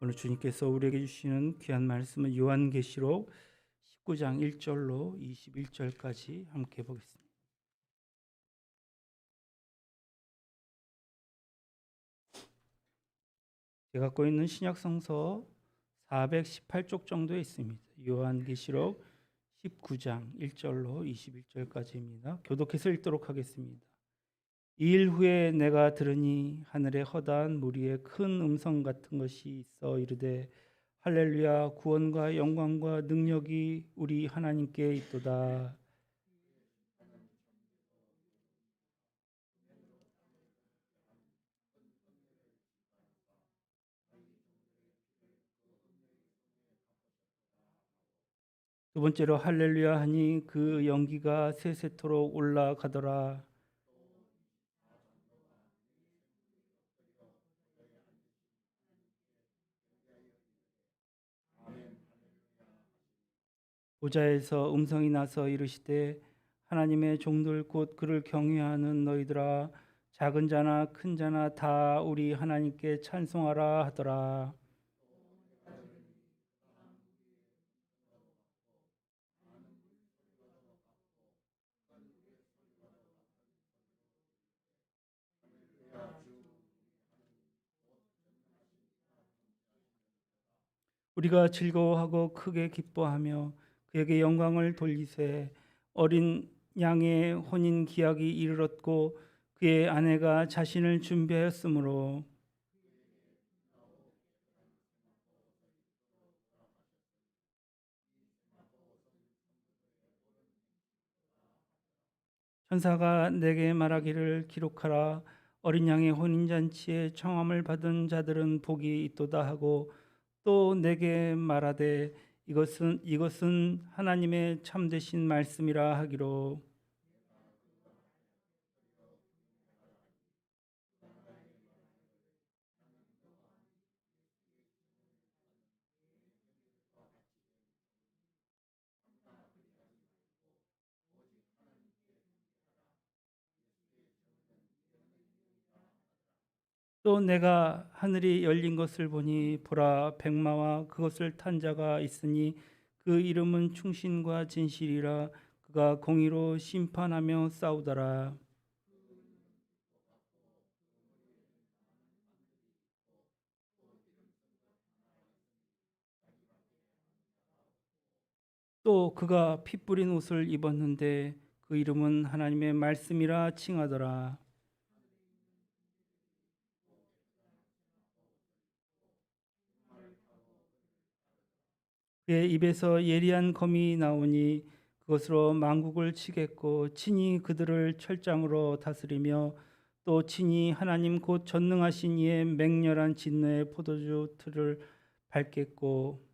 오늘 주님께서 우리에게 주시는 귀한 말씀은 요한계시록 19장 1절로 21절까지 함께 보겠습니다. 제가 갖고 있는 신약성서 418쪽 정도에 있습니다. 요한계시록 19장 1절로 21절까지입니다. 교독해서 읽도록 하겠습니다. 이 일 후에 내가 들으니 하늘에 허다한 무리의 큰 음성 같은 것이 있어 이르되 할렐루야, 구원과 영광과 능력이 우리 하나님께 있도다. 두 번째로 할렐루야 하니 그 연기가 세세토록 올라가더라. 보좌에서 음성이 나서 이르시되 하나님의 종들 곧 그를 경외하는 너희들아, 작은 자나 큰 자나 다 우리 하나님께 찬송하라 하더라. 우리가 즐거워하고 크게 기뻐하며 그에게 영광을 돌리세. 어린 양의 혼인 기약이 이르렀고 그의 아내가 자신을 준비하였으므로 천사가 내게 말하기를 기록하라. 어린 양의 혼인 잔치에 청함을 받은 자들은 복이 있도다 하고 또 내게 말하되 이것은 하나님의 참되신 말씀이라 하기로. 또 내가 하늘이 열린 것을 보니 보라, 백마와 그것을 탄 자가 있으니 그 이름은 충신과 진실이라. 그가 공의로 심판하며 싸우더라. 또 그가 피 뿌린 옷을 입었는데 그 이름은 하나님의 말씀이라 칭하더라. 그의 입에서 예리한 검이 나오니 그것으로 만국을 치겠고 친히 그들을 철장으로 다스리며 또 친히 하나님 곧 전능하신 이의 맹렬한 진노의 포도주 틀을 밟겠고.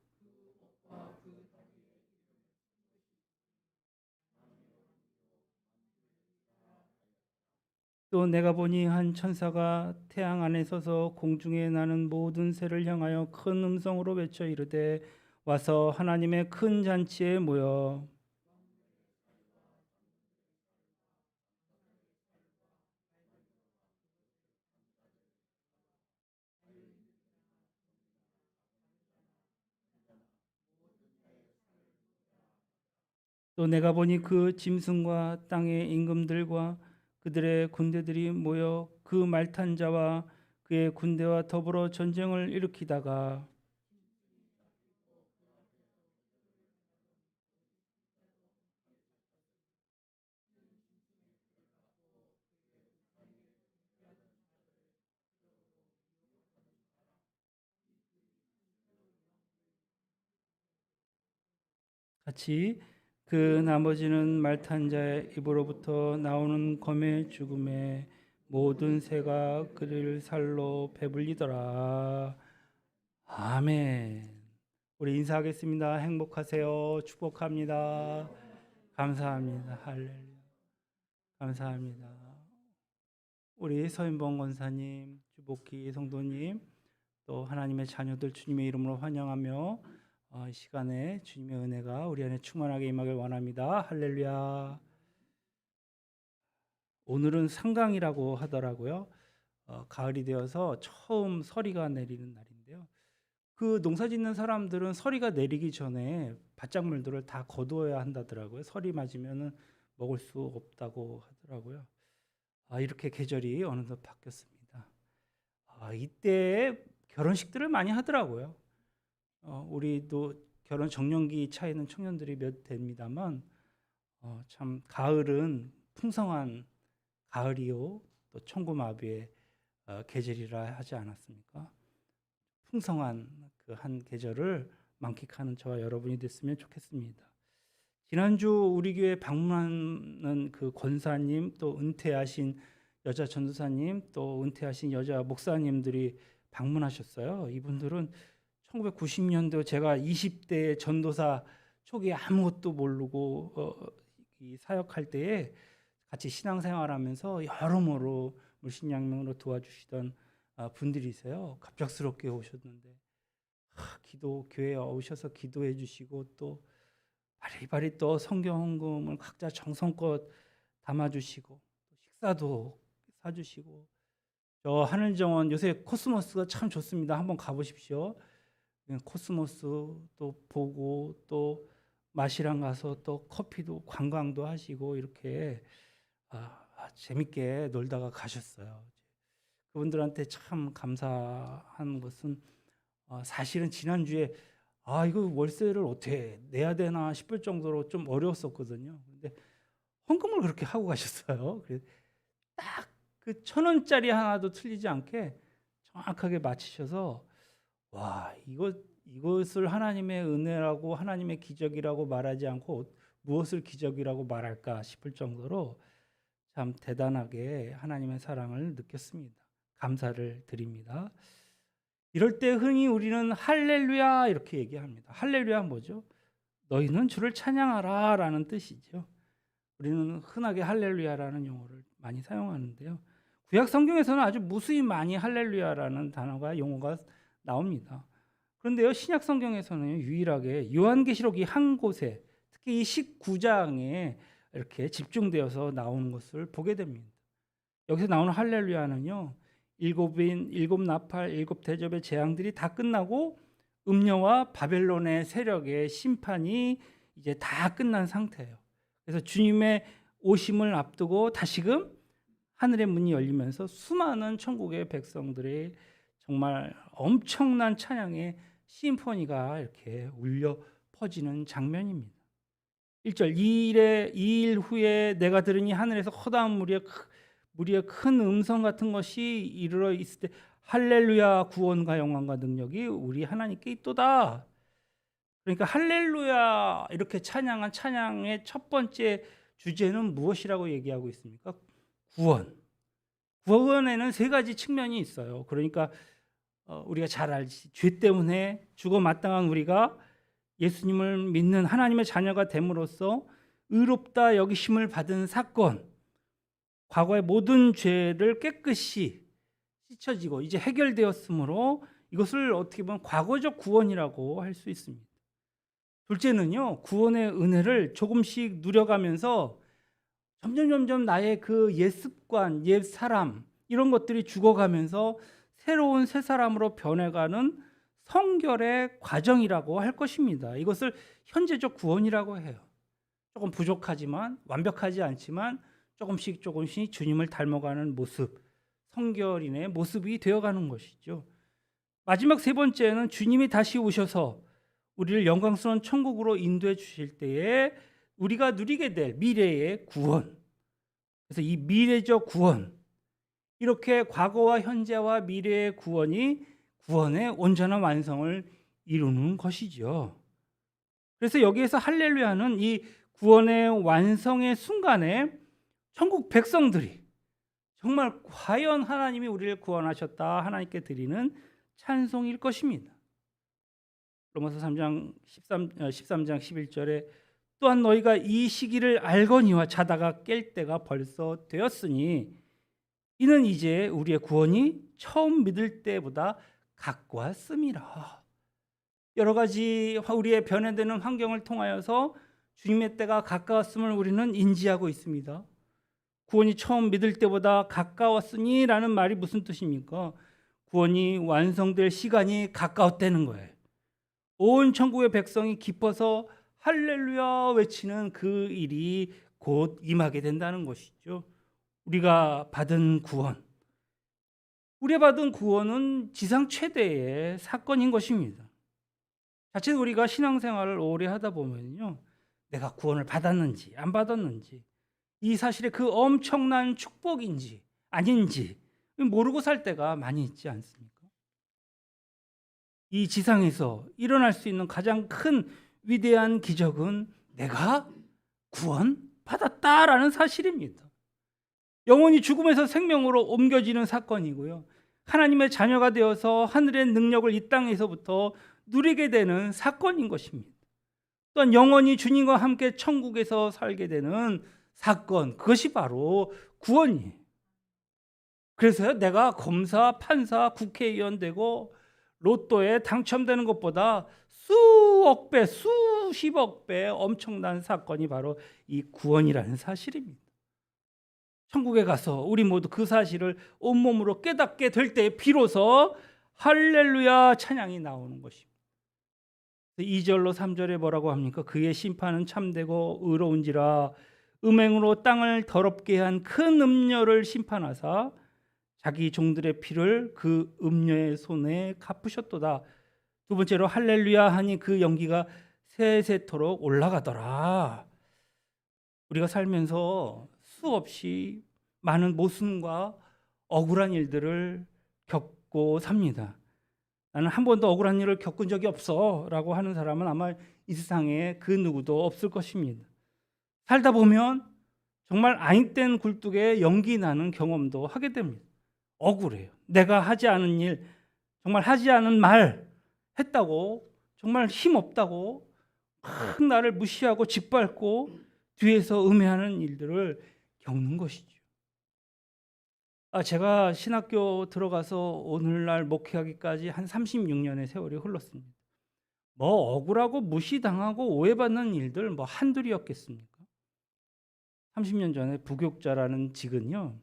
또 내가 보니 한 천사가 태양 안에 서서 공중에 나는 모든 새를 향하여 큰 음성으로 외쳐 이르되 와서 하나님의 큰 잔치에 모여 또 내가 보니 그 짐승과 땅의 임금들과 그들의 군대들이 모여 그 말탄 자와 그의 군대와 더불어 전쟁을 일으키다가 같이 그 나머지는 말탄 자의 입으로부터 나오는 검의 죽음에 모든 새가 그를 살로 배불리더라. 아멘. 우리 인사하겠습니다. 행복하세요. 축복합니다. 감사합니다. 할렐루야. 감사합니다. 우리 서인봉 권사님, 주복희 성도님, 또 하나님의 자녀들 주님의 이름으로 환영하며 이 시간에 주님의 은혜가 우리 안에 충만하게 임하길 원합니다. 할렐루야. 오늘은 상강이라고 하더라고요. 가을이 되어서 처음 서리가 내리는 날인데요. 그 농사 짓는 사람들은 서리가 내리기 전에 밭작물들을 다 거두어야 한다더라고요. 서리 맞으면은 먹을 수 없다고 하더라고요. 이렇게 계절이 어느덧 바뀌었습니다. 이때 결혼식들을 많이 하더라고요. 우리도 결혼 정년기 차이는 청년들이 몇 됩니다만 참 가을은 풍성한 가을이요 또 천고마비의 계절이라 하지 않았습니까? 풍성한 그 한 계절을 만끽하는 저와 여러분이 됐으면 좋겠습니다. 지난주 우리 교회 방문하는 그 권사님 또 은퇴하신 여자 전도사님 또 은퇴하신 여자 목사님들이 방문하셨어요. 이분들은 1990년도 제가 20대 전도사 초기에 아무것도 모르고 이 사역할 때에 같이 신앙생활하면서 여러모로 물신양명으로 도와주시던 분들이세요. 갑작스럽게 오셨는데 교회에 오셔서 기도해 주시고 또 바리바리 또 성경 헌금을 각자 정성껏 담아주시고 식사도 사주시고 저 하늘정원 요새 코스모스가 참 좋습니다. 한번 가보십시오. 코스모스 또 보고 또 마시랑 가서 또 커피도 관광도 하시고 이렇게 재밌게 놀다가 가셨어요. 그분들한테 참 감사한 것은 사실은 지난주에 이거 월세를 어떻게 내야 되나 싶을 정도로 좀 어려웠었거든요. 근데 헌금을 그렇게 하고 가셨어요. 그래서 딱 그 1,000원짜리 하나도 틀리지 않게 정확하게 맞히셔서 이것을 하나님의 은혜라고 하나님의 기적이라고 말하지 않고 무엇을 기적이라고 말할까 싶을 정도로 참 대단하게 하나님의 사랑을 느꼈습니다. 감사를 드립니다. 이럴 때 흔히 우리는 할렐루야 이렇게 얘기합니다. 할렐루야 뭐죠? 너희는 주를 찬양하라 라는 뜻이죠. 우리는 흔하게 할렐루야라는 용어를 많이 사용하는데요. 구약 성경에서는 아주 무수히 많이 할렐루야라는 단어가 용어가 나옵니다. 그런데요, 신약 성경에서는 유일하게 요한계시록 이 한 곳에 특히 이 19장에 이렇게 집중되어서 나오는 것을 보게 됩니다. 여기서 나오는 할렐루야는요, 일곱 나팔, 일곱 대접의 재앙들이 다 끝나고 음녀와 바벨론의 세력의 심판이 이제 다 끝난 상태예요. 그래서 주님의 오심을 앞두고 다시금 하늘의 문이 열리면서 수많은 천국의 백성들의 정말 엄청난 찬양의 심포니가 이렇게 울려 퍼지는 장면입니다. 1절 이 일 후에 내가 들으니 하늘에서 허다한 무리의 큰 음성 같은 것이 이르러 있을 때 할렐루야 구원과 영광과 능력이 우리 하나님께 있도다. 그러니까 할렐루야 이렇게 찬양한 찬양의 첫 번째 주제는 무엇이라고 얘기하고 있습니까? 구원. 구원에는 세 가지 측면이 있어요. 그러니까 우리가 잘 알지 죄 때문에 죽어 마땅한 우리가 예수님을 믿는 하나님의 자녀가 됨으로써 의롭다 여기심을 받은 사건, 과거의 모든 죄를 깨끗이 씻어지고 이제 해결되었으므로 이것을 어떻게 보면 과거적 구원이라고 할 수 있습니다. 둘째는요, 구원의 은혜를 조금씩 누려가면서 점점 나의 그 옛 습관, 옛 사람 이런 것들이 죽어가면서 새로운 새 사람으로 변해가는 성결의 과정이라고 할 것입니다. 이것을 현재적 구원이라고 해요. 조금 부족하지만 완벽하지 않지만 조금씩 주님을 닮아가는 모습, 성결인의 모습이 되어가는 것이죠. 마지막 세 번째는 주님이 다시 오셔서 우리를 영광스러운 천국으로 인도해 주실 때에 우리가 누리게 될 미래의 구원. 그래서 이 미래적 구원, 이렇게 과거와 현재와 미래의 구원이 구원의 온전한 완성을 이루는 것이죠. 그래서 여기에서 할렐루야는 이 구원의 완성의 순간에 천국 백성들이 정말 과연 하나님이 우리를 구원하셨다 하나님께 드리는 찬송일 것입니다. 로마서 13장 11절에 또한 너희가 이 시기를 알거니와 자다가 깰 때가 벌써 되었으니 이는 이제 우리의 구원이 처음 믿을 때보다 가까웠음이라. 여러 가지 우리의 변화되는 환경을 통하여서 주님의 때가 가까웠음을 우리는 인지하고 있습니다. 구원이 처음 믿을 때보다 가까웠으니 라는 말이 무슨 뜻입니까? 구원이 완성될 시간이 가까웠다는 거예요. 온 천국의 백성이 기뻐서 할렐루야 외치는 그 일이 곧 임하게 된다는 것이죠. 우리가 받은 구원, 우리가 받은 구원은 지상 최대의 사건인 것입니다. 자칫 우리가 신앙생활을 오래 하다 보면요, 내가 구원을 받았는지 안 받았는지, 이 사실의 그 엄청난 축복인지 아닌지 모르고 살 때가 많이 있지 않습니까? 이 지상에서 일어날 수 있는 가장 큰 위대한 기적은 내가 구원받았다라는 사실입니다. 영혼이 죽음에서 생명으로 옮겨지는 사건이고요, 하나님의 자녀가 되어서 하늘의 능력을 이 땅에서부터 누리게 되는 사건인 것입니다. 또한 영원히 주님과 함께 천국에서 살게 되는 사건, 그것이 바로 구원이에요. 그래서 내가 검사, 판사, 국회의원 되고 로또에 당첨되는 것보다 수억 배, 수십억 배 엄청난 사건이 바로 이 구원이라는 사실입니다. 천국에 가서 우리 모두 그 사실을 온몸으로 깨닫게 될 때 비로소 할렐루야 찬양이 나오는 것입니다. 2절로 3절에 뭐라고 합니까? 그의 심판은 참되고 의로운지라 음행으로 땅을 더럽게 한 큰 음녀를 심판하사 자기 종들의 피를 그 음녀의 손에 갚으셨도다. 두 번째로 할렐루야 하니 그 연기가 세세토록 올라가더라. 우리가 살면서 수없이 많은 모순과 억울한 일들을 겪고 삽니다. 나는 한 번도 억울한 일을 겪은 적이 없어 라고 하는 사람은 아마 이 세상에 그 누구도 없을 것입니다. 살다 보면 정말 아인된 굴뚝에 연기 나는 경험도 하게 됩니다. 억울해요. 내가 하지 않은 일, 정말 하지 않은 말 했다고, 정말 힘없다고 막 나를 무시하고 짓밟고 뒤에서 음해하는 일들을 겪는 것이죠. 제가 신학교 들어가서 오늘날 목회하기까지 한 36년의 세월이 흘렀습니다. 뭐 억울하고 무시당하고 오해받는 일들 뭐 한둘이었겠습니까? 30년 전에 부교육자라는 직은요,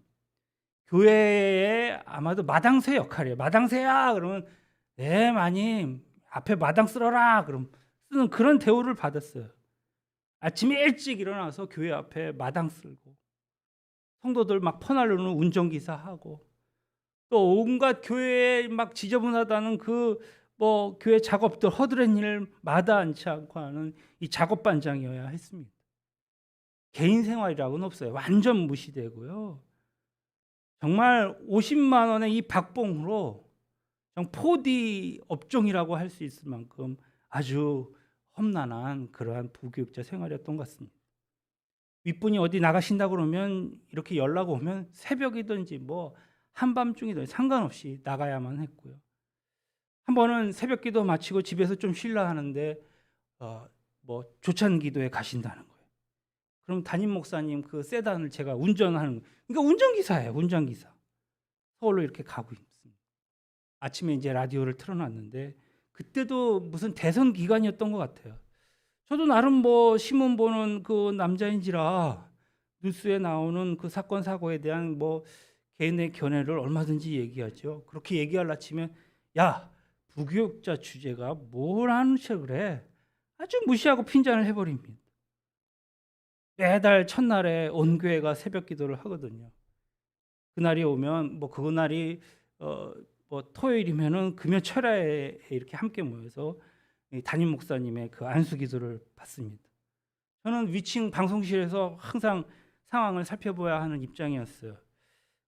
교회의 아마도 마당새 역할이에요. 마당새야 그러면 네 마님 앞에 마당 쓸어라 그럼 쓰는 그런 대우를 받았어요. 아침에 일찍 일어나서 교회 앞에 마당 쓸고 성도들 막 퍼나르는 운전기사 하고 또 온갖 교회에 막 지저분하다는 그 뭐 교회 작업들 허드렛 일 마다 않지 않고 하는 이 작업반장이어야 했습니다. 개인 생활이라고는 없어요. 완전 무시되고요. 정말 50만 원의 이 박봉으로 4D 업종이라고 할 수 있을 만큼 아주 험난한 그러한 부교육자 생활이었던 것 같습니다. 윗분이 어디 나가신다 그러면 이렇게 연락 오면 새벽이든지 뭐 한밤중이든지 상관없이 나가야만 했고요. 한 번은 새벽 기도 마치고 집에서 좀 쉬려 하는데 뭐 조찬 기도에 가신다는 거예요. 그럼 담임 목사님 그 세단을 제가 운전하는 거예요. 그러니까 운전기사예요. 운전기사. 서울로 이렇게 가고 있습니다. 아침에 이제 라디오를 틀어놨는데 그때도 무슨 대선 기간이었던 것 같아요. 저도 나름 뭐 신문 보는 그 남자인지라 뉴스에 나오는 그 사건 사고에 대한 뭐 개인의 견해를 얼마든지 얘기하죠. 그렇게 얘기하려 치면 야 부교육자 주제가 뭘 하는 척을 해. 아주 무시하고 핀잔을 해버립니다. 매달 첫날에 온 교회가 새벽 기도를 하거든요. 그날이 오면 뭐 그날이 뭐 토요일이면은 금요 철야에 이렇게 함께 모여서 담임 목사님의 그 안수 기도를 받습니다. 저는 위층 방송실에서 항상 상황을 살펴봐야 하는 입장이었어요.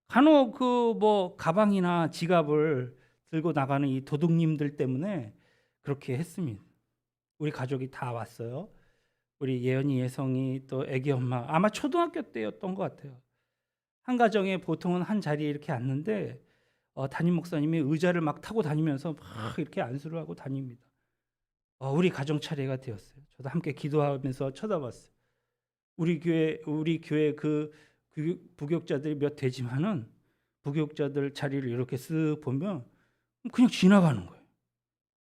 간혹 그 뭐 가방이나 지갑을 들고 나가는 이 도둑님들 때문에 그렇게 했습니다. 우리 가족이 다 왔어요. 우리 예언이, 예성이, 또 애기 엄마, 아마 초등학교 때였던 것 같아요. 한 가정에 보통은 한 자리에 이렇게 앉는데 담임 목사님이 의자를 막 타고 다니면서 막 이렇게 안수를 하고 다닙니다. 우리 가정 차례가 되었어요. 저도 함께 기도하면서 쳐다봤어요. 우리 교회 그 부교육자들이 몇 되지만은 부교육자들 자리를 이렇게 쓱 보면 그냥 지나가는 거예요.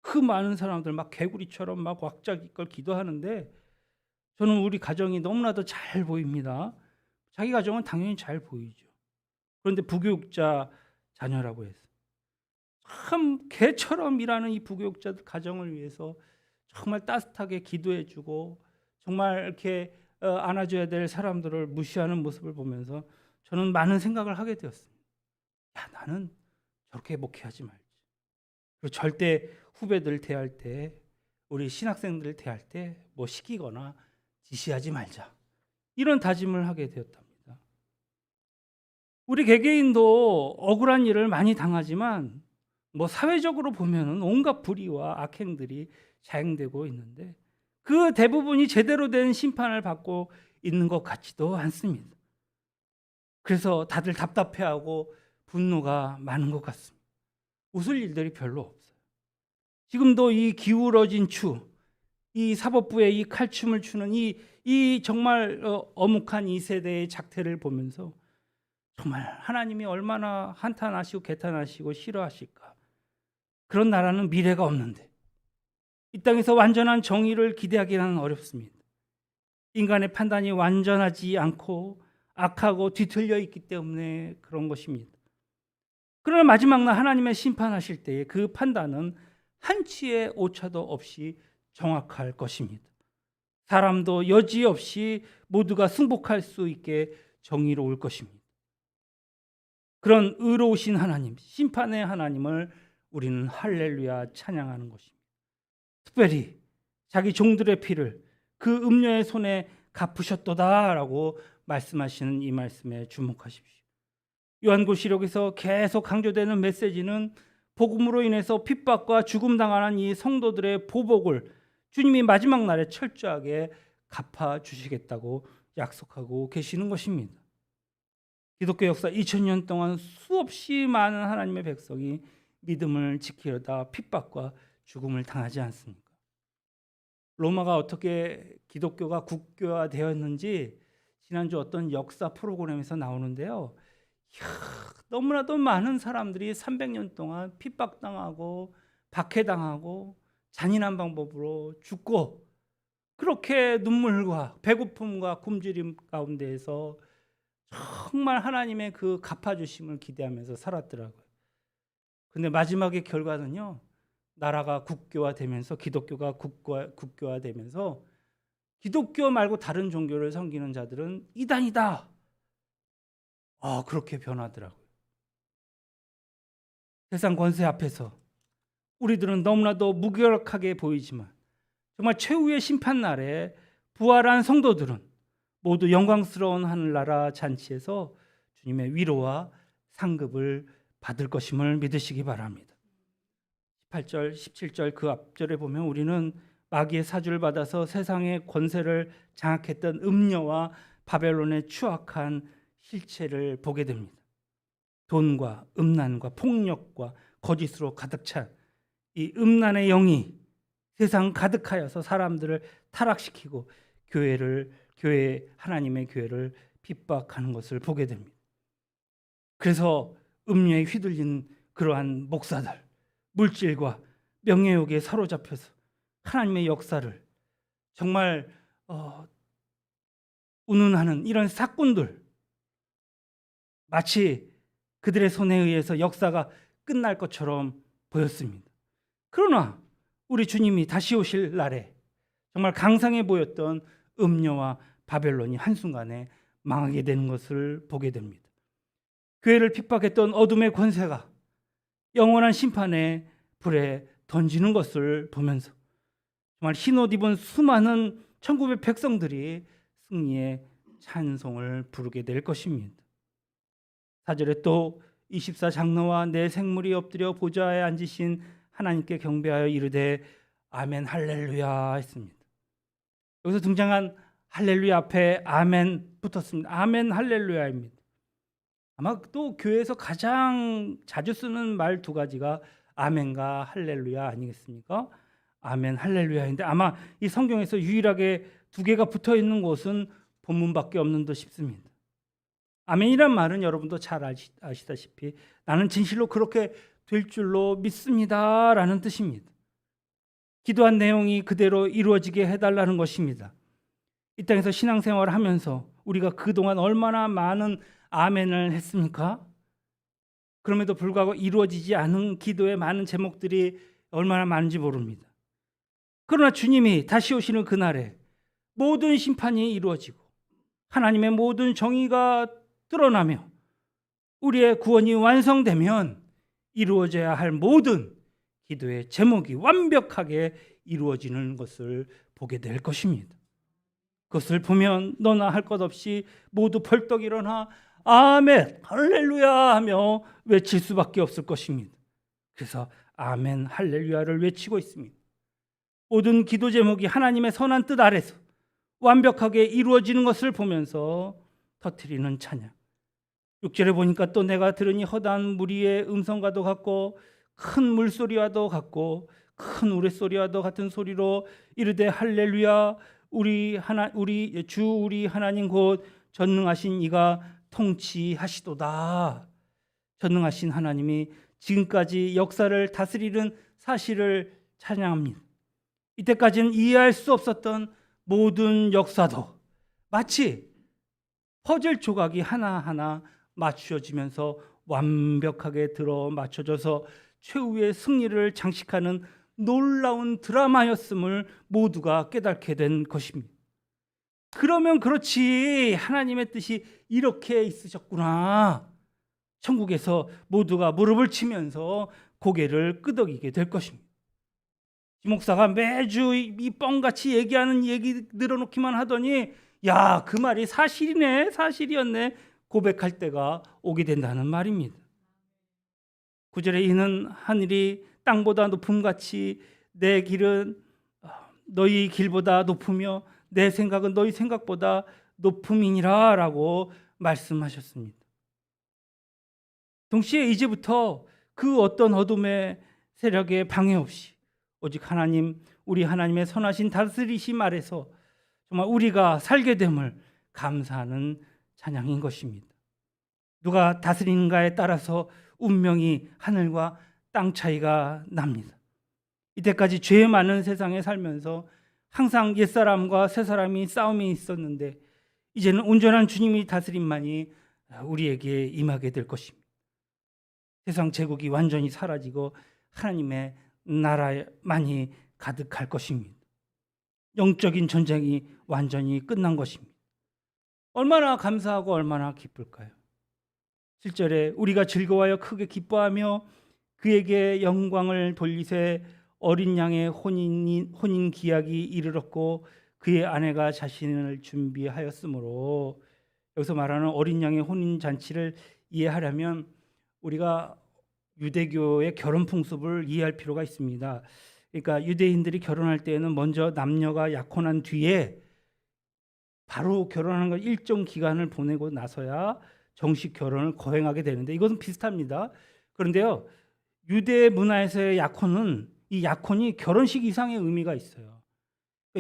그 많은 사람들 막 개구리처럼 막 왁자기껄 기도하는데 저는 우리 가정이 너무나도 잘 보입니다. 자기 가정은 당연히 잘 보이죠. 그런데 부교육자 자녀라고 해서 참 개처럼 일하는 이 부교육자들 가정을 위해서 정말 따뜻하게 기도해주고 정말 이렇게 안아줘야 될 사람들을 무시하는 모습을 보면서 저는 많은 생각을 하게 되었습니다. 야, 나는 저렇게 목회하지 말지. 그리고 절대 후배들 대할 때, 우리 신학생들 대할 때 뭐 시키거나 지시하지 말자. 이런 다짐을 하게 되었답니다. 우리 개개인도 억울한 일을 많이 당하지만 뭐 사회적으로 보면은 온갖 불의와 악행들이 자행되고 있는데 그 대부분이 제대로 된 심판을 받고 있는 것 같지도 않습니다. 그래서 다들 답답해하고 분노가 많은 것 같습니다. 웃을 일들이 별로 없어요. 지금도 이 기울어진 추, 이 사법부의 이 칼춤을 추는 이 정말 어묵한 이 세대의 작태를 보면서 정말 하나님이 얼마나 한탄하시고 개탄하시고 싫어하실까. 그런 나라는 미래가 없는데 이 땅에서 완전한 정의를 기대하기는 어렵습니다. 인간의 판단이 완전하지 않고 악하고 뒤틀려 있기 때문에 그런 것입니다. 그러나 마지막 날 하나님의 심판하실 때에 그 판단은 한치의 오차도 없이 정확할 것입니다. 사람도 여지없이 모두가 승복할 수 있게 정의로울 것입니다. 그런 의로우신 하나님, 심판의 하나님을 우리는 할렐루야 찬양하는 것입니다. 특별히 자기 종들의 피를 그 음녀의 손에 갚으셨도다라고 말씀하시는 이 말씀에 주목하십시오. 요한계시록에서 계속 강조되는 메시지는 복음으로 인해서 핍박과 죽음 당하는 이 성도들의 보복을 주님이 마지막 날에 철저하게 갚아 주시겠다고 약속하고 계시는 것입니다. 기독교 역사 2000년 동안 수없이 많은 하나님의 백성이 믿음을 지키려다 핍박과 죽음을 당하지 않습니까? 로마가 어떻게 기독교가 국교화되었는지 지난주 어떤 역사 프로그램에서 나오는데요. 이야, 너무나도 많은 사람들이 300년 동안 핍박당하고 박해당하고 잔인한 방법으로 죽고 그렇게 눈물과 배고픔과 굶주림 가운데에서 정말 하나님의 그 갚아주심을 기대하면서 살았더라고요. 근데 마지막의 결과는요. 나라가 국교화되면서 기독교가 국교화되면서 기독교 말고 다른 종교를 섬기는 자들은 이단이다. 그렇게 변하더라고요. 세상 권세 앞에서 우리들은 너무나도 무기력하게 보이지만 정말 최후의 심판날에 부활한 성도들은 모두 영광스러운 하늘나라 잔치에서 주님의 위로와 상급을 받을 것임을 믿으시기 바랍니다. 18절, 17절 그 앞절에 보면 우리는 마귀의 사주를 받아서 세상의 권세를 장악했던 음녀와 바벨론의 추악한 실체를 보게 됩니다. 돈과 음란과 폭력과 거짓으로 가득 찬 이 음란의 영이 세상 가득하여서 사람들을 타락시키고 하나님의 교회를 핍박하는 것을 보게 됩니다. 그래서 음녀에 휘둘린 그러한 목사들, 물질과 명예욕에 사로잡혀서 하나님의 역사를 정말 운운하는 이런 사꾼들, 마치 그들의 손에 의해서 역사가 끝날 것처럼 보였습니다. 그러나 우리 주님이 다시 오실 날에 정말 강상해 보였던 음녀와 바벨론이 한순간에 망하게 되는 것을 보게 됩니다. 교회를 핍박했던 어둠의 권세가 영원한 심판의 불에 던지는 것을 보면서 정말 흰옷 입은 수많은 천국의 백성들이 승리의 찬송을 부르게 될 것입니다. 4절에 또 24장로와 내 생물이 엎드려 보좌에 앉으신 하나님께 경배하여 이르되 아멘 할렐루야 했습니다. 여기서 등장한 할렐루야 앞에 아멘 붙었습니다. 아멘 할렐루야입니다. 아마 또 교회에서 가장 자주 쓰는 말 두 가지가 아멘과 할렐루야 아니겠습니까? 아멘 할렐루야인데 아마 이 성경에서 유일하게 두 개가 붙어 있는 곳은 본문밖에 없는 듯 싶습니다. 아멘이란 말은 여러분도 잘 아시다시피 나는 진실로 그렇게 될 줄로 믿습니다 라는 뜻입니다. 기도한 내용이 그대로 이루어지게 해달라는 것입니다. 이 땅에서 신앙생활을 하면서 우리가 그동안 얼마나 많은 아멘을 했습니까? 그럼에도 불구하고 이루어지지 않은 기도의 많은 제목들이 얼마나 많은지 모릅니다. 그러나 주님이 다시 오시는 그날에 모든 심판이 이루어지고 하나님의 모든 정의가 드러나며 우리의 구원이 완성되면 이루어져야 할 모든 기도의 제목이 완벽하게 이루어지는 것을 보게 될 것입니다. 그것을 보면 너나 할 것 없이 모두 벌떡 일어나 아멘 할렐루야 하며 외칠 수밖에 없을 것입니다. 그래서 아멘 할렐루야를 외치고 있습니다. 모든 기도 제목이 하나님의 선한 뜻 아래서 완벽하게 이루어지는 것을 보면서 터뜨리는 찬양. 6절에 보니까 또 내가 들으니 허다한 무리의 음성과도 같고 큰 물소리와도 같고 큰 우레소리와도 같은 소리로 이르되 할렐루야 우리 하나님 곧 전능하신 이가 통치하시도다. 전능하신 하나님이 지금까지 역사를 다스리는 사실을 찬양합니다. 이때까지는 이해할 수 없었던 모든 역사도 마치 퍼즐 조각이 하나하나 맞춰지면서 완벽하게 들어 맞춰져서 최후의 승리를 장식하는 놀라운 드라마였음을 모두가 깨닫게 된 것입니다. 그러면 그렇지 하나님의 뜻이 이렇게 있으셨구나. 천국에서 모두가 무릎을 치면서 고개를 끄덕이게 될 것입니다. 지목사가 매주 이 뻥같이 얘기하는 얘기 늘어놓기만 하더니 야, 그 말이 사실이네, 사실이었네 고백할 때가 오게 된다는 말입니다. 9절에 이는 하늘이 땅보다 높음같이 내 길은 너희 길보다 높으며 내 생각은 너희 생각보다 높음이니라 라고 말씀하셨습니다. 동시에 이제부터 그 어떤 어둠의 세력에 방해 없이 오직 하나님, 우리 하나님의 선하신 다스리심 아래서 정말 우리가 살게 됨을 감사하는 찬양인 것입니다. 누가 다스리는가에 따라서 운명이 하늘과 땅 차이가 납니다. 이때까지 죄 많은 세상에 살면서 항상 옛사람과 새사람이 싸움이 있었는데 이제는 온전한 주님이 다스림만이 우리에게 임하게 될 것입니다. 세상 제국이 완전히 사라지고 하나님의 나라만이 가득할 것입니다. 영적인 전쟁이 완전히 끝난 것입니다. 얼마나 감사하고 얼마나 기쁠까요? 7절에 우리가 즐거워하여 크게 기뻐하며 그에게 영광을 돌리세 어린 양의 혼인 기약이 이르렀고 그의 아내가 자신을 준비하였으므로. 여기서 말하는 어린 양의 혼인 잔치를 이해하려면 우리가 유대교의 결혼 풍습을 이해할 필요가 있습니다. 그러니까 유대인들이 결혼할 때에는 먼저 남녀가 약혼한 뒤에 바로 결혼하는 걸 일정 기간을 보내고 나서야 정식 결혼을 거행하게 되는데 이것은 비슷합니다. 그런데요, 유대 문화에서의 약혼은 이 약혼이 결혼식 이상의 의미가 있어요.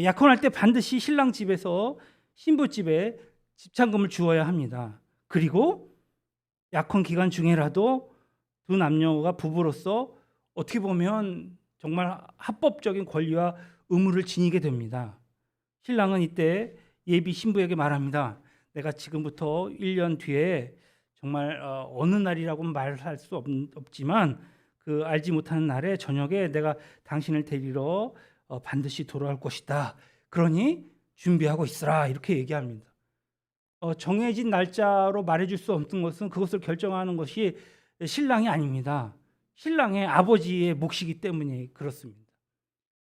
약혼할 때 반드시 신랑 집에서 신부 집에 집찬금을 주어야 합니다. 그리고 약혼 기간 중에라도 두 남녀가 부부로서 어떻게 보면 정말 합법적인 권리와 의무를 지니게 됩니다. 신랑은 이때 예비 신부에게 말합니다. 내가 지금부터 1년 뒤에 정말 어느 날이라고는 말할 수 없지만 그 알지 못하는 날에 저녁에 내가 당신을 데리러 반드시 돌아올 것이다. 그러니 준비하고 있으라 이렇게 얘기합니다. 정해진 날짜로 말해줄 수 없는 것은 그것을 결정하는 것이 신랑이 아닙니다. 신랑의 아버지의 몫이기 때문에 그렇습니다.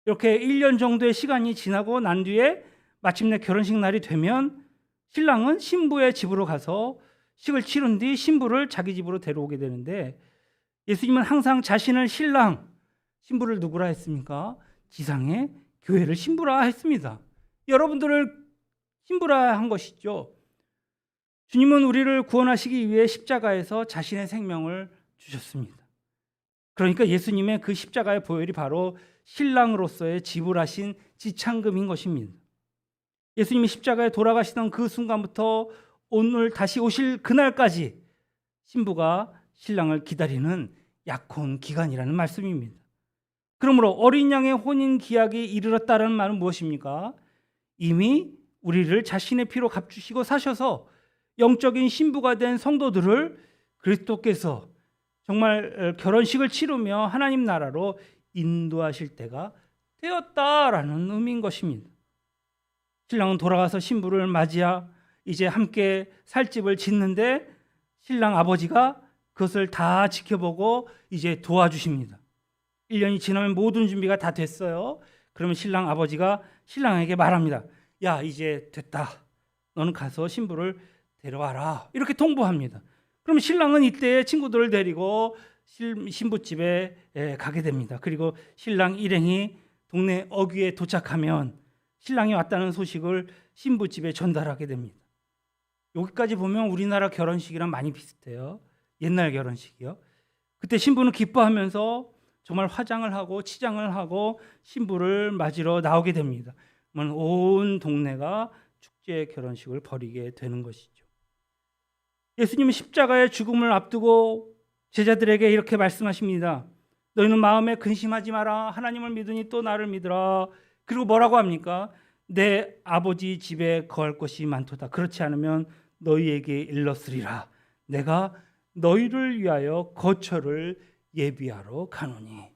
이렇게 1년 정도의 시간이 지나고 난 뒤에 마침내 결혼식 날이 되면 신랑은 신부의 집으로 가서 식을 치른 뒤 신부를 자기 집으로 데려오게 되는데 예수님은 항상 자신을 신랑, 신부를 누구라 했습니까? 지상의 교회를 신부라 했습니다. 여러분들을 신부라 한 것이죠. 주님은 우리를 구원하시기 위해 십자가에서 자신의 생명을 주셨습니다. 그러니까 예수님의 그 십자가의 보혈이 바로 신랑으로서의 지불하신 지참금인 것입니다. 예수님이 십자가에 돌아가시던 그 순간부터 오늘 다시 오실 그날까지 신부가 신랑을 기다리는 약혼 기간이라는 말씀입니다. 그러므로 어린 양의 혼인 기약이 이르렀다는 말은 무엇입니까? 이미 우리를 자신의 피로 값주시고 사셔서 영적인 신부가 된 성도들을 그리스도께서 정말 결혼식을 치르며 하나님 나라로 인도하실 때가 되었다라는 의미인 것입니다. 신랑은 돌아가서 신부를 맞이하 이제 함께 살 집을 짓는데 신랑 아버지가 그것을 다 지켜보고 이제 도와주십니다. 1년이 지나면 모든 준비가 다 됐어요. 그러면 신랑 아버지가 신랑에게 말합니다. 야, 이제 됐다. 너는 가서 신부를 데려와라. 이렇게 통보합니다. 그럼 신랑은 이때 친구들을 데리고 신부집에 가게 됩니다. 그리고 신랑 일행이 동네 어귀에 도착하면 신랑이 왔다는 소식을 신부집에 전달하게 됩니다. 여기까지 보면 우리나라 결혼식이랑 많이 비슷해요. 옛날 결혼식이요. 그때 신부는 기뻐하면서 정말 화장을 하고 치장을 하고 신부를 맞으러 나오게 됩니다. 그러면 온 동네가 축제 결혼식을 벌이게 되는 것이죠. 예수님은 십자가의 죽음을 앞두고 제자들에게 이렇게 말씀하십니다. 너희는 마음에 근심하지 마라. 하나님을 믿으니 또 나를 믿으라. 그리고 뭐라고 합니까? 내 아버지 집에 거할 것이 많도다. 그렇지 않으면 너희에게 일렀으리라. 내가 너희를 위하여 거처를 예비하러 가노니.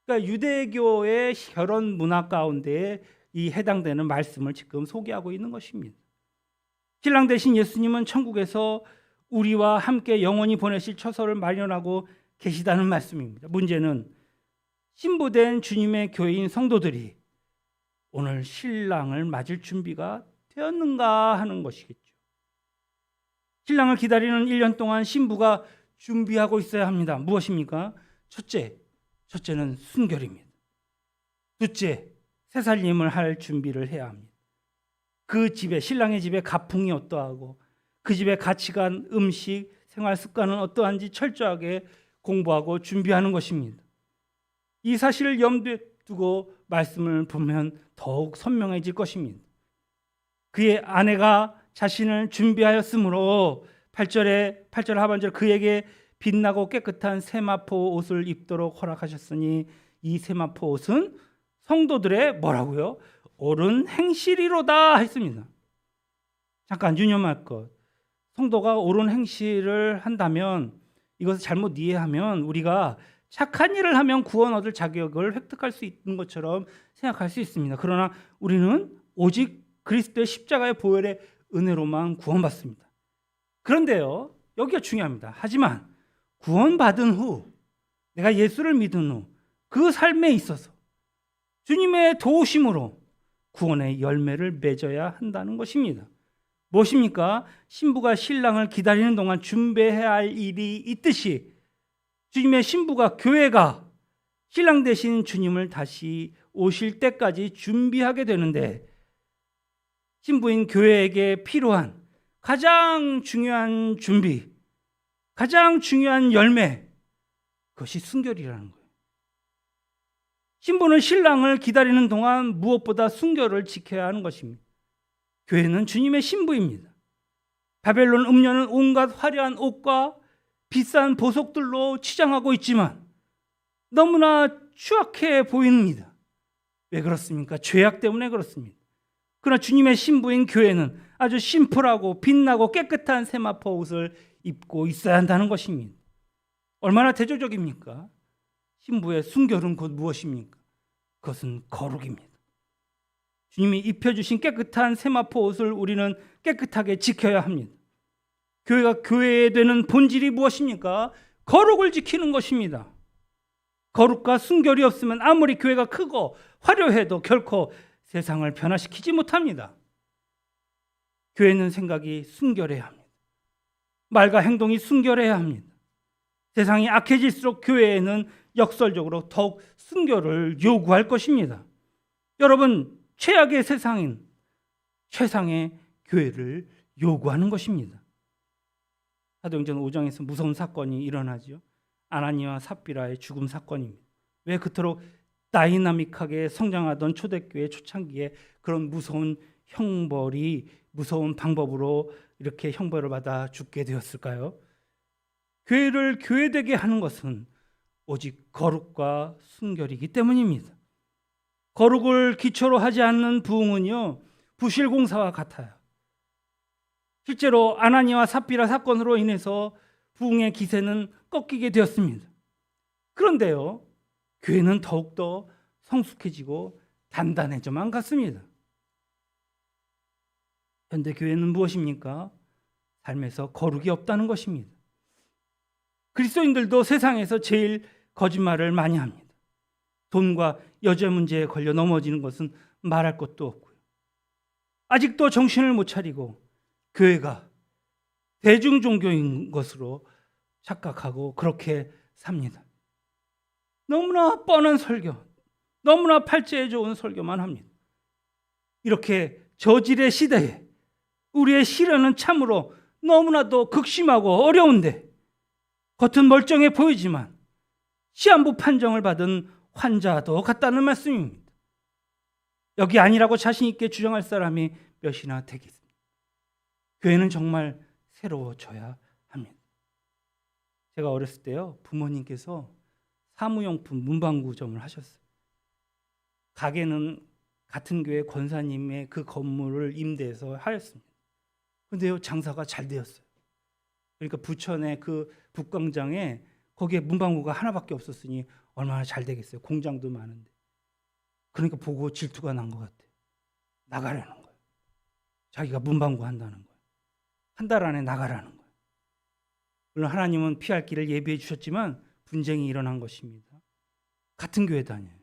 그러니까 유대교의 결혼 문화 가운데 이 해당되는 말씀을 지금 소개하고 있는 것입니다. 신랑 되신 예수님은 천국에서 우리와 함께 영원히 보내실 처소를 마련하고 계시다는 말씀입니다. 문제는 신부된 주님의 교회인 성도들이 오늘 신랑을 맞을 준비가 되었는가 하는 것이겠죠. 신랑을 기다리는 1년 동안 신부가 준비하고 있어야 합니다. 무엇입니까? 첫째는 순결입니다. 둘째, 새살림을 할 준비를 해야 합니다. 그 집에, 신랑의 집에 가풍이 어떠하고 그 집의 가치관, 음식, 생활 습관은 어떠한지 철저하게 공부하고 준비하는 것입니다. 이 사실을 염두에 두고 말씀을 보면 더욱 선명해질 것입니다. 그의 아내가 자신을 준비하였으므로 8절 하반절 그에게 빛나고 깨끗한 세마포 옷을 입도록 허락하셨으니 이 세마포 옷은 성도들의 뭐라고요? 옳은 행실이로다 했습니다. 잠깐 유념할 것. 성도가 옳은 행실을 한다면 이것을 잘못 이해하면 우리가 착한 일을 하면 구원 얻을 자격을 획득할 수 있는 것처럼 생각할 수 있습니다. 그러나 우리는 오직 그리스도의 십자가의 보혈의 은혜로만 구원받습니다. 그런데요, 여기가 중요합니다. 하지만 구원받은 후, 내가 예수를 믿은 후 그 삶에 있어서 주님의 도우심으로 구원의 열매를 맺어야 한다는 것입니다. 무엇입니까? 신부가 신랑을 기다리는 동안 준비해야 할 일이 있듯이 주님의 신부가, 교회가 신랑 되신 주님을 다시 오실 때까지 준비하게 되는데 신부인 교회에게 필요한 가장 중요한 준비, 가장 중요한 열매, 그것이 순결이라는 거예요. 신부는 신랑을 기다리는 동안 무엇보다 순결을 지켜야 하는 것입니다. 교회는 주님의 신부입니다. 바벨론 음녀는 온갖 화려한 옷과 비싼 보석들로 치장하고 있지만 너무나 추악해 보입니다. 왜 그렇습니까? 죄악 때문에 그렇습니다. 그러나 주님의 신부인 교회는 아주 심플하고 빛나고 깨끗한 세마포 옷을 입고 있어야 한다는 것입니다. 얼마나 대조적입니까? 신부의 순결은 곧 무엇입니까? 그것은 거룩입니다. 주님이 입혀주신 깨끗한 세마포 옷을 우리는 깨끗하게 지켜야 합니다. 교회가 교회에 되는 본질이 무엇입니까? 거룩을 지키는 것입니다. 거룩과 순결이 없으면 아무리 교회가 크고 화려해도 결코 세상을 변화시키지 못합니다. 교회는 생각이 순결해야 합니다. 말과 행동이 순결해야 합니다. 세상이 악해질수록 교회에는 역설적으로 더욱 순결을 요구할 것입니다. 여러분, 최악의 세상인 최상의 교회를 요구하는 것입니다. 사도행전 5장에서 무서운 사건이 일어나죠. 아나니와 삽비라의 죽음 사건입니다. 왜 그토록 다이나믹하게 성장하던 초대교회 초창기에 그런 무서운 형벌이 무서운 방법으로 이렇게 형벌을 받아 죽게 되었을까요? 교회를 교회되게 하는 것은 오직 거룩과 순결이기 때문입니다. 거룩을 기초로 하지 않는 부흥은요, 부실공사와 같아요. 실제로 아나니와 삽비라 사건으로 인해서 부흥의 기세는 꺾이게 되었습니다. 그런데요, 교회는 더욱더 성숙해지고 단단해져만 갔습니다. 현대 교회는 무엇입니까? 삶에서 거룩이 없다는 것입니다. 그리스도인들도 세상에서 제일 거짓말을 많이 합니다. 돈과 여자 문제에 걸려 넘어지는 것은 말할 것도 없고요. 아직도 정신을 못 차리고 교회가 대중 종교인 것으로 착각하고 그렇게 삽니다. 너무나 뻔한 설교, 너무나 팔자에 좋은 설교만 합니다. 이렇게 저질의 시대에 우리의 시련은 참으로 너무나도 극심하고 어려운데, 겉은 멀쩡해 보이지만 시한부 판정을 받은 환자도 같다는 말씀입니다. 여기 아니라고 자신 있게 주장할 사람이 몇이나 되겠습니다. 교회는 정말 새로워져야 합니다. 제가 어렸을 때요, 부모님께서 사무용품 문방구점을 하셨어요. 가게는 같은 교회 권사님의 그 건물을 임대해서 하였습니다. 그런데요, 장사가 잘 되었어요. 그러니까 부천의 그 북광장에 거기에 문방구가 하나밖에 없었으니 얼마나 잘 되겠어요. 공장도 많은데. 그러니까 보고 질투가 난 것 같아요. 나가라는 거예요. 자기가 문방구 한다는 거예요. 한 달 안에 나가라는 거예요. 물론 하나님은 피할 길을 예비해 주셨지만 분쟁이 일어난 것입니다. 같은 교회 다녀요.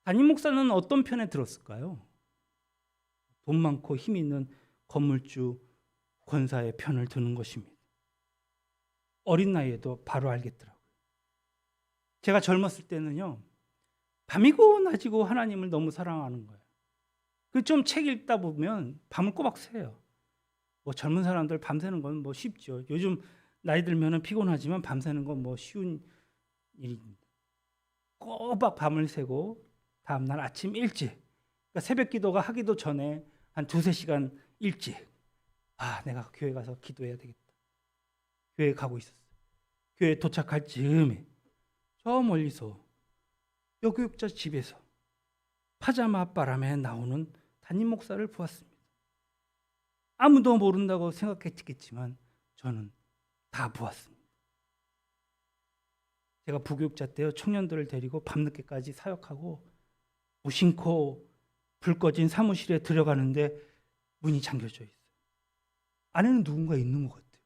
담임 목사는 어떤 편에 들었을까요? 돈 많고 힘 있는 건물주 권사의 편을 드는 것입니다. 어린 나이에도 바로 알겠더라고요. 제가 젊었을 때는요, 밤이고 낮이고 하나님을 너무 사랑하는 거예요. 그 좀 책 읽다 보면 밤을 꼬박 새요. 뭐 젊은 사람들 밤새는 건 뭐 쉽죠. 요즘 나이 들면은 피곤하지만 밤새는 건 뭐 쉬운 일입니다. 꼬박 밤을 새고 다음날 아침 일찍, 그러니까 새벽 기도가 하기도 전에 한 2-3시간 일찍, 내가 교회 가서 기도해야 되겠다. 교회에 가고 있었어요. 교회에 도착할 즈음에 저 멀리서 여교육자 집에서 파자마 바람에 나오는 담임 목사를 보았습니다. 아무도 모른다고 생각했겠지만 저는 다 보았습니다. 제가 부교육자 때요, 청년들을 데리고 밤늦게까지 사역하고 무심코 불 꺼진 사무실에 들어가는데 문이 잠겨져 있어요. 안에는 누군가 있는 것 같아요.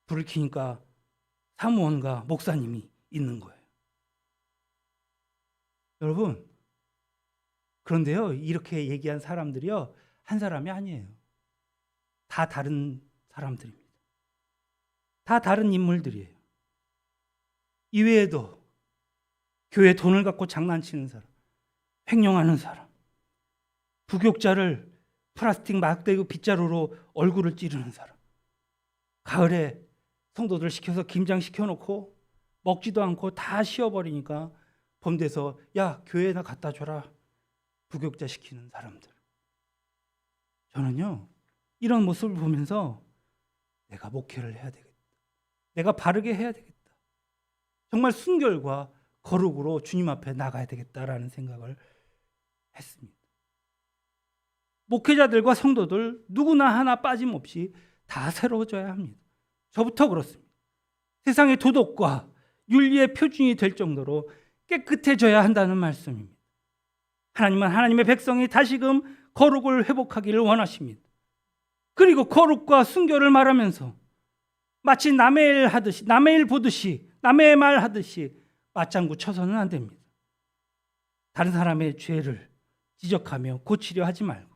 불을 켜니까 사무원과 목사님이 있는 거예요. 여러분, 그런데요, 이렇게 얘기한 사람들이요, 한 사람이 아니에요. 다 다른 사람들입니다. 다 다른 인물들이에요. 이외에도 교회 돈을 갖고 장난치는 사람, 횡령하는 사람, 부교육자를 플라스틱 막대기 빗자루로 얼굴을 찌르는 사람, 가을에 성도들 시켜서 김장시켜 놓고 먹지도 않고 다 쉬어버리니까 봄 돼서 야, 교회에다 갖다 줘라, 부교육자 시키는 사람들. 저는요, 이런 모습을 보면서 내가 목회를 해야 되겠다, 내가 바르게 해야 되겠다, 정말 순결과 거룩으로 주님 앞에 나가야 되겠다라는 생각을 했습니다. 목회자들과 성도들 누구나 하나 빠짐없이 다 새로워져야 합니다. 저부터 그렇습니다. 세상의 도덕과 윤리의 표준이 될 정도로 깨끗해져야 한다는 말씀입니다. 하나님은 하나님의 백성이 다시금 거룩을 회복하기를 원하십니다. 그리고 거룩과 순결을 말하면서 마치 남의 일 보듯이, 남의 말 하듯이 맞장구 쳐서는 안 됩니다. 다른 사람의 죄를 지적하며 고치려 하지 말고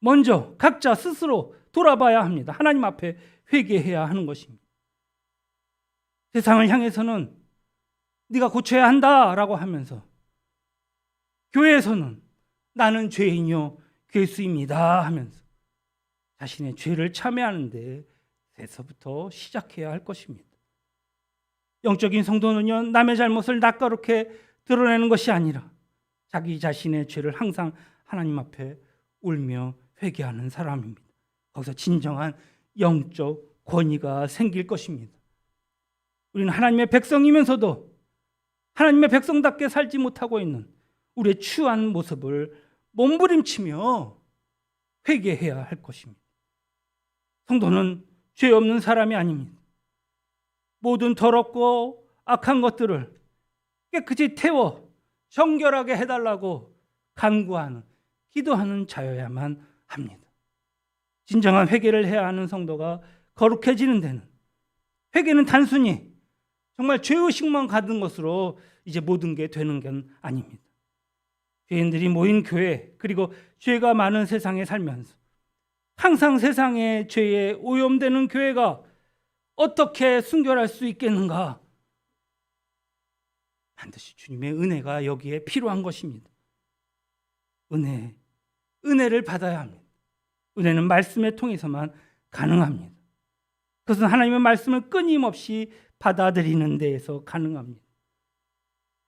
먼저 각자 스스로 돌아봐야 합니다. 하나님 앞에 회개해야 하는 것입니다. 세상을 향해서는 네가 고쳐야 한다라고 하면서 교회에서는 나는 죄인이요 괴수입니다 하면서 자신의 죄를 참회하는 데서부터 시작해야 할 것입니다. 영적인 성도는요, 남의 잘못을 낯가롭게 드러내는 것이 아니라 자기 자신의 죄를 항상 하나님 앞에 울며 회개하는 사람입니다. 거기서 진정한 영적 권위가 생길 것입니다. 우리는 하나님의 백성이면서도 하나님의 백성답게 살지 못하고 있는 우리의 추한 모습을 몸부림치며 회개해야 할 것입니다. 성도는 죄 없는 사람이 아닙니다. 모든 더럽고 악한 것들을 깨끗이 태워 정결하게 해달라고 간구하는, 기도하는 자여야만 합니다. 진정한 회개를 해야 하는 성도가 거룩해지는 데는, 회개는 단순히 정말 죄의식만 가진 것으로 이제 모든 게 되는 건 아닙니다. 죄인들이 모인 교회, 그리고 죄가 많은 세상에 살면서 항상 세상의 죄에 오염되는 교회가 어떻게 순결할 수 있겠는가? 반드시 주님의 은혜가 여기에 필요한 것입니다. 은혜를 받아야 합니다. 은혜는 말씀을 통해서만 가능합니다. 그것은 하나님의 말씀을 끊임없이 받아들이는 데에서 가능합니다.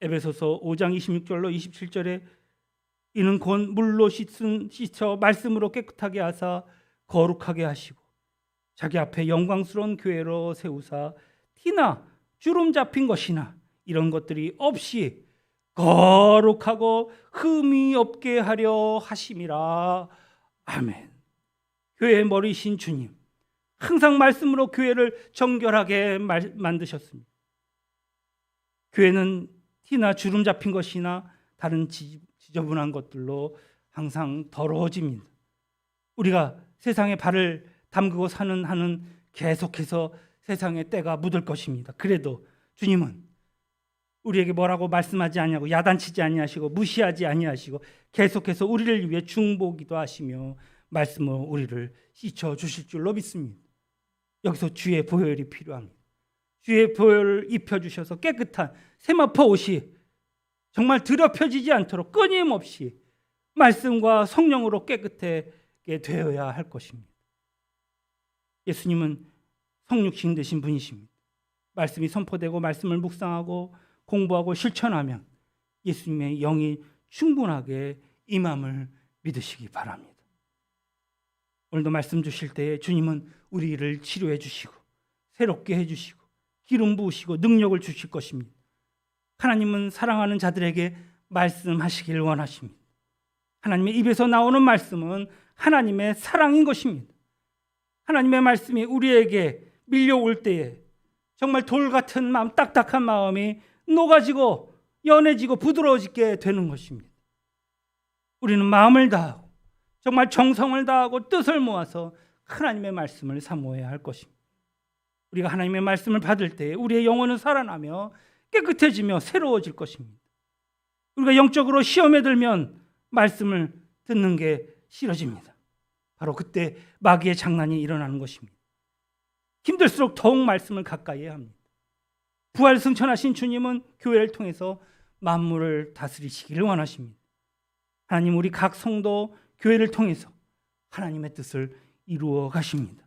에베소서 5장 26절로 27절에 이는 곧 물로 씻어 말씀으로 깨끗하게 하사 거룩하게 하시고 자기 앞에 영광스러운 교회로 세우사 티나 주름 잡힌 것이나 이런 것들이 없이 거룩하고 흠이 없게 하려 하심이라. 아멘. 교회의 머리신 주님, 항상 말씀으로 교회를 정결하게 만드셨습니다. 교회는 티나 주름 잡힌 것이나 다른 지저분한 것들로 항상 더러워집니다. 우리가 세상에 발을 담그고 사는 한은 계속해서 세상에 때가 묻을 것입니다. 그래도 주님은 우리에게 뭐라고 말씀하지 아니하고 야단치지 아니하시고 무시하지 아니하시고 계속해서 우리를 위해 중보기도 하시며 말씀으로 우리를 씻어 주실 줄로 믿습니다. 여기서 주의 보혈이 필요합니다. 주의 보혈을 입혀주셔서 깨끗한 세마포 옷이 정말 더럽혀지지 않도록 끊임없이 말씀과 성령으로 깨끗하게 되어야 할 것입니다. 예수님은 성육신 되신 분이십니다. 말씀이 선포되고 말씀을 묵상하고 공부하고 실천하면 예수님의 영이 충분하게 임함을 믿으시기 바랍니다. 오늘도 말씀 주실 때에 주님은 우리를 치료해 주시고 새롭게 해주시고 기름 부으시고 능력을 주실 것입니다. 하나님은 사랑하는 자들에게 말씀하시길 원하십니다. 하나님의 입에서 나오는 말씀은 하나님의 사랑인 것입니다. 하나님의 말씀이 우리에게 밀려올 때에 정말 돌 같은 마음, 딱딱한 마음이 녹아지고 연해지고 부드러워지게 되는 것입니다. 우리는 마음을 다하고 정말 정성을 다하고 뜻을 모아서 하나님의 말씀을 사모해야 할 것입니다. 우리가 하나님의 말씀을 받을 때 우리의 영혼은 살아나며 깨끗해지며 새로워질 것입니다. 우리가 영적으로 시험에 들면 말씀을 듣는 게 싫어집니다. 바로 그때 마귀의 장난이 일어나는 것입니다. 힘들수록 더욱 말씀을 가까이 해야 합니다. 부활 승천하신 주님은 교회를 통해서 만물을 다스리시기를 원하십니다. 하나님, 우리 각 성도 교회를 통해서 하나님의 뜻을 이루어 가십니다.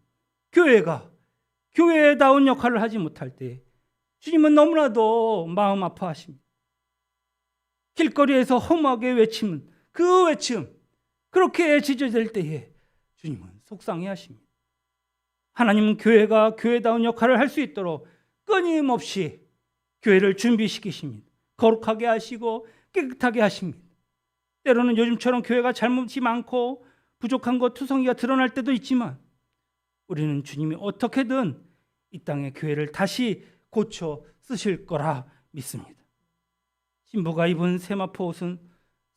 교회가 교회다운 역할을 하지 못할 때 주님은 너무나도 마음 아파하십니다. 길거리에서 험하게 외치는 그 외침, 그렇게 지저될 때에 주님은 속상해하십니다. 하나님은 교회가 교회다운 역할을 할 수 있도록 끊임없이 교회를 준비시키십니다. 거룩하게 하시고 깨끗하게 하십니다. 때로는 요즘처럼 교회가 잘못이 많고 부족한 것, 투성이가 드러날 때도 있지만 우리는 주님이 어떻게든 이 땅의 교회를 다시 고쳐 쓰실 거라 믿습니다. 신부가 입은 세마포 옷은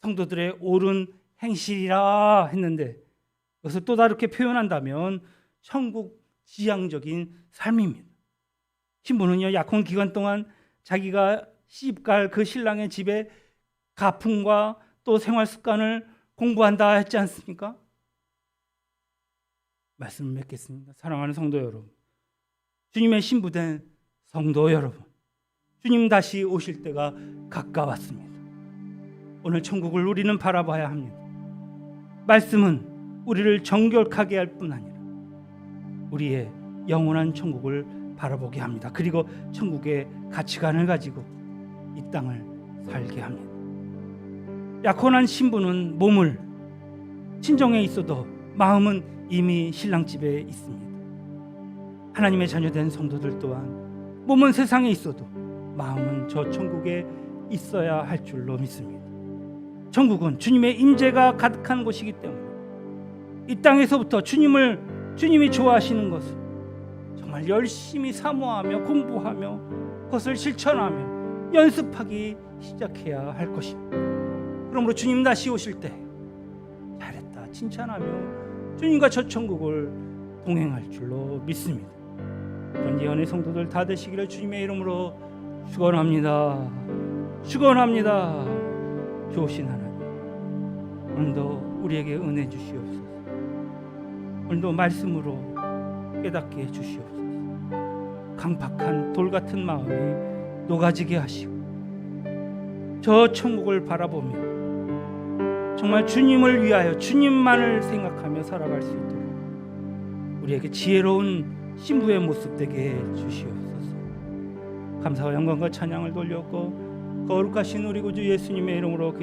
성도들의 옳은 행실이라 했는데 여기서 또 다르게 표현한다면 천국 지향적인 삶입니다. 신부는요, 약혼 기간 동안 자기가 시집갈 그 신랑의 집에 가풍과 또 생활 습관을 공부한다 했지 않습니까? 말씀을 맺겠습니다. 사랑하는 성도 여러분, 주님의 신부된 성도 여러분, 주님 다시 오실 때가 가까웠습니다. 오늘 천국을 우리는 바라봐야 합니다. 말씀은 우리를 정결하게 할 뿐 아니라 우리의 영원한 천국을 바라보게 합니다. 그리고 천국의 가치관을 가지고 이 땅을 살게 합니다. 약혼한 신부는 몸을 친정에 있어도 마음은 이미 신랑 집에 있습니다. 하나님의 자녀된 성도들 또한 몸은 세상에 있어도 마음은 저 천국에 있어야 할 줄로 믿습니다. 천국은 주님의 임재가 가득한 곳이기 때문에 이 땅에서부터 주님이 좋아하시는 것을, 정말 열심히 사모하며 공부하며 그것을 실천하며 연습하기 시작해야 할 것입니다. 그러므로 주님 다시 오실 때 잘했다 칭찬하며 주님과 저 천국을 동행할 줄로 믿습니다. 그런 예언의 성도들 다 되시기를 주님의 이름으로 축원합니다. 축원합니다. 좋으신 하나님, 오늘도 우리에게 은혜 주시옵소서. 오늘도 말씀으로 깨닫게 해주시옵소서. 강팍한 돌 같은 마음이 녹아지게 하시고 저 천국을 바라보며 정말 주님을 위하여 주님만을 생각하며 살아갈 수 있도록 우리에게 지혜로운 신부의 모습 되게 해 주시옵소서. 감사와 영광과 찬양을 돌렸고 거룩하신 우리 구주 예수님의 이름으로